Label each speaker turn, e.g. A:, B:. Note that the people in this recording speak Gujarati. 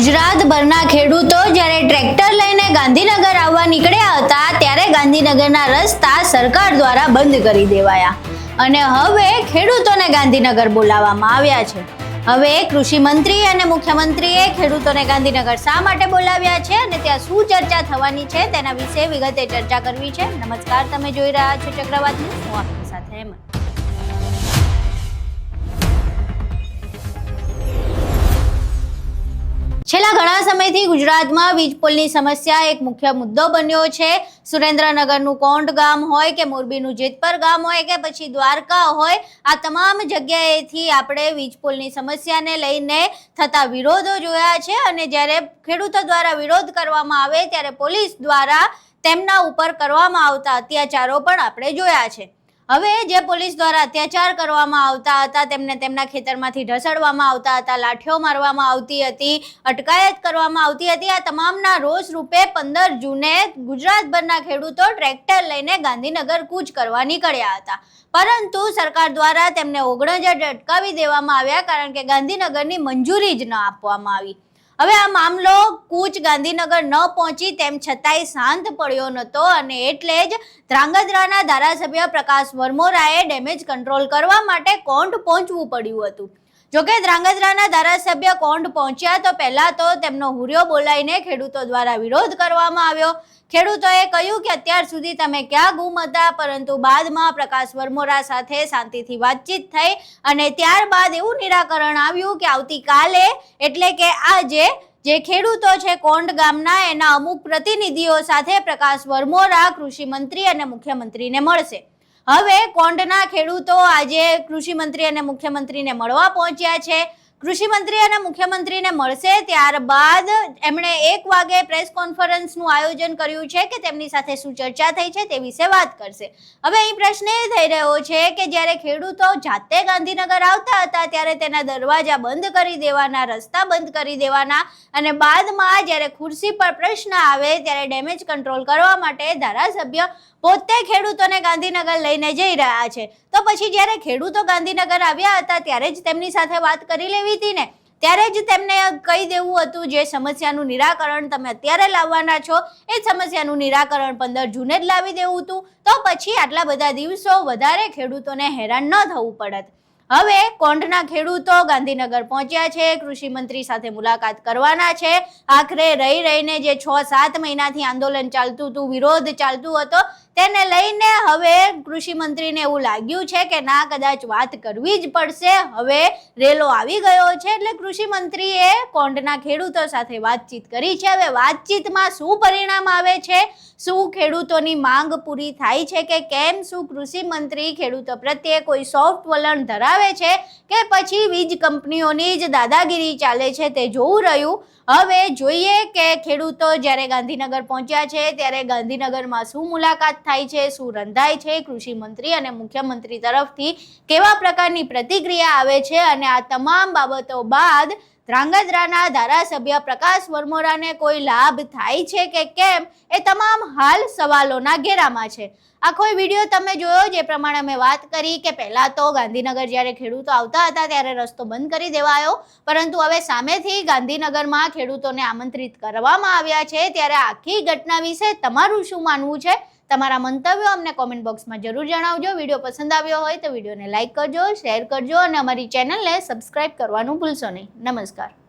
A: ગુજરાતભરના ખેડૂતો જ્યારે ટ્રેક્ટર લઈને ગાંધીનગર આવવા નીકળ્યા હતા ત્યારે ગાંધીનગરના રસ્તા સરકાર દ્વારા બંધ કરી દેવાયા અને હવે ખેડૂતોને ગાંધીનગર બોલાવવામાં આવ્યા છે। હવે કૃષિ મંત્રી અને મુખ્યમંત્રીએ ખેડૂતોને ગાંધીનગર શા માટે બોલાવ્યા છે અને ત્યાં શું ચર્ચા થવાની છે તેના વિશે વિગતે ચર્ચા કરવી છે। નમસ્કાર, તમે જોઈ રહ્યા છો ચક્રવાત ન્યૂઝ, હું આપની સાથે હેમંત। છેલ્લા ઘણા સમયથી ગુજરાતમાં વીજ પોલની સમસ્યા એક મુખ્ય મુદ્દો બન્યો છે। સુરેન્દ્રનગરનું કોંઢ ગામ હોય કે મોરબીનું જેતપર ગામ હોય કે પછી દ્વારકા હોય, આ તમામ જગ્યાએથી આપણે વીજ પોલની સમસ્યાને લઈને થતા વિરોધો જોયા છે અને જ્યારે ખેડૂતો દ્વારા વિરોધ કરવામાં આવે ત્યારે પોલીસ દ્વારા તેમના ઉપર કરવામાં આવતા અત્યાચારો પણ આપણે જોયા છે। હવે જે પોલીસ દ્વારા અત્યાચાર કરવામાં આવતા હતા, તેમને તેમના ખેતરમાંથી ઢસડવામાં આવતા હતા, લાઠીઓ મારવામાં આવતી હતી, અટકાયત કરવામાં આવતી હતી, આ તમામના રોષ રૂપે 15 જૂને ગુજરાતભરના ખેડૂતો ટ્રેક્ટર લઈને ગાંધીનગર કૂચ કરવા નીકળ્યા હતા, પરંતુ સરકાર દ્વારા તેમને ઓગણજ અટકાવી દેવામાં આવ્યા કારણ કે ગાંધીનગરની મંજૂરી જ ન આપવામાં આવી। હવે આ મામલો કૂચ ગાંધીનગર ન પહોંચી તેમ છતાંય શાંત પડ્યો નહોતો અને એટલે જ ધ્રાંગધ્રાના ધારાસભ્ય પ્રકાશ વરમોરાએ ડેમેજ કંટ્રોલ કરવા માટે કોંઢ પહોંચવું પડ્યું હતું। જોકે ધ્રાંગધ્રાના ધારાસભ્ય કોંઢ પહોંચ્યા તો પહેલા તો તેમનો હુરિયો બોલાવીને ખેડૂતો દ્વારા વિરોધ કરવામાં આવ્યો। ખેડૂતોએ કહ્યું કે અત્યાર સુધી તમે ક્યાં ગુમ હતા, પરંતુ બાદમાં પ્રકાશ વરમોરા સાથે શાંતિથી વાતચીત થઈ અને ત્યારબાદ એવું નિરાકરણ આવ્યું કે આવતીકાલે એટલે કે આજે જે ખેડૂતો છે કોંઢ ગામના, એના અમુક પ્રતિનિધિઓ સાથે પ્રકાશ વરમોરા કૃષિ મંત્રી અને મુખ્યમંત્રીને મળશે। હવે કોંઢના ખેડૂતો આજે કૃષિ મંત્રી અને મુખ્યમંત્રીને મળવા પહોંચ્યા છે। કૃષિ મંત્રી અને મુખ્યમંત્રીને મળશે ત્યારબાદ એમણે 1 વાગે પ્રેસ કોન્ફરન્સનું આયોજન કર્યું છે કે તેમની સાથે શું ચર્ચા થઈ છે તે વિશે વાત કરશે। હવે અહીં પ્રશ્ન એ થઈ રહ્યો છે કે જ્યારે ખેડૂતો જાતે ગાંધીનગર આવતા હતા ત્યારે તેના દરવાજા બંધ કરી દેવાના, રસ્તા બંધ કરી દેવાના અને બાદમાં જ્યારે ખુરશી પર પ્રશ્ન આવે ત્યારે ડેમેજ કંટ્રોલ કરવા માટે ધારાસભ્ય પોતે ખેડૂતોને ગાંધીનગર લઈને જઈ રહ્યા છે, તો પછી જ્યારે ખેડૂતો ગાંધીનગર આવ્યા હતા ત્યારે જ તેમની સાથે વાત કરી લેવી હતી ને, ત્યારે જ તેમને કહી દેવું હતું જે સમસ્યાનું નિરાકરણ તમે અત્યારે લાવવાના છો એ સમસ્યાનું નિરાકરણ 15 જૂને જ લાવી દેવું હતું, તો પછી આટલા બધા દિવસો વધારે ખેડૂતોને હેરાન ન થવું પડત। હવે કોંઢના ખેડૂતો ગાંધીનગર પહોંચ્યા છે, કૃષિ મંત્રી સાથે મુલાકાત કરવાના છે। આખરે રહીને જે 6-7 મહિનાથી આંદોલન ચાલતું હતું, વિરોધ ચાલતું હતો, તેને લઈને હવે કૃષિ મંત્રીને એવું લાગ્યું છે કે ના, કદાચ વાત કરવી જ પડશે, હવે રેલો આવી ગયો છે, એટલે કૃષિ મંત્રીએ કોંઢના ખેડૂતો સાથે વાતચીત કરી છે। હવે વાતચીતમાં શું પરિણામ આવે છે, શું ખેડૂતોની માંગ પૂરી થાય છે કે કેમ, શું કૃષિ મંત્રી ખેડૂતો પ્રત્યે કોઈ સોફ્ટ વલણ ધરાવે છે કે પછી વીજ કંપનીઓની જ દાદાગીરી ચાલે છે, તે જોવું રહ્યું। હવે જોઈએ કે ખેડૂતો જ્યારે ગાંધીનગર પહોંચ્યા છે ત્યારે ગાંધીનગરમાં શું મુલાકાત થાય છે, શું રંધાય છે, કૃષિ મંત્રી અને મુખ્યમંત્રી તરફથી કેવા પ્રકારની પ્રતિક્રિયા આવે છે અને આ તમામ બાબતો બાદ ધ્રાંગધ્રાના ધારાસભ્ય પ્રકાશ વરમોરાને કોઈ લાભ થાય છે કે કેમ, એ તમામ હાલ સવાલોના ઘેરામાં છે। આખો વિડીયો તમે જોયો, જે પ્રમાણે અમે વાત કરી કે પહેલા તો ગાંધીનગર જ્યારે ખેડૂતો આવતા હતા ત્યારે રસ્તો બંધ કરી દેવાયો, પરંતુ હવે સામેથી ગાંધીનગરમાં ખેડૂતોને આમંત્રિત કરવામાં આવ્યા છે, ત્યારે આખી ઘટના વિશે તમારું શું માનવું છે? તમારા મંતવ્યો અમને કોમેન્ટ બોક્સમાં જરૂર જણાવજો। વિડીયો પસંદ આવ્યો હોય તો વિડીયોને લાઇક કરજો, શેર કરજો અને અમારી ચેનલને સબસ્ક્રાઇબ કરવાનું ભૂલશો નહીં। નમસ્કાર।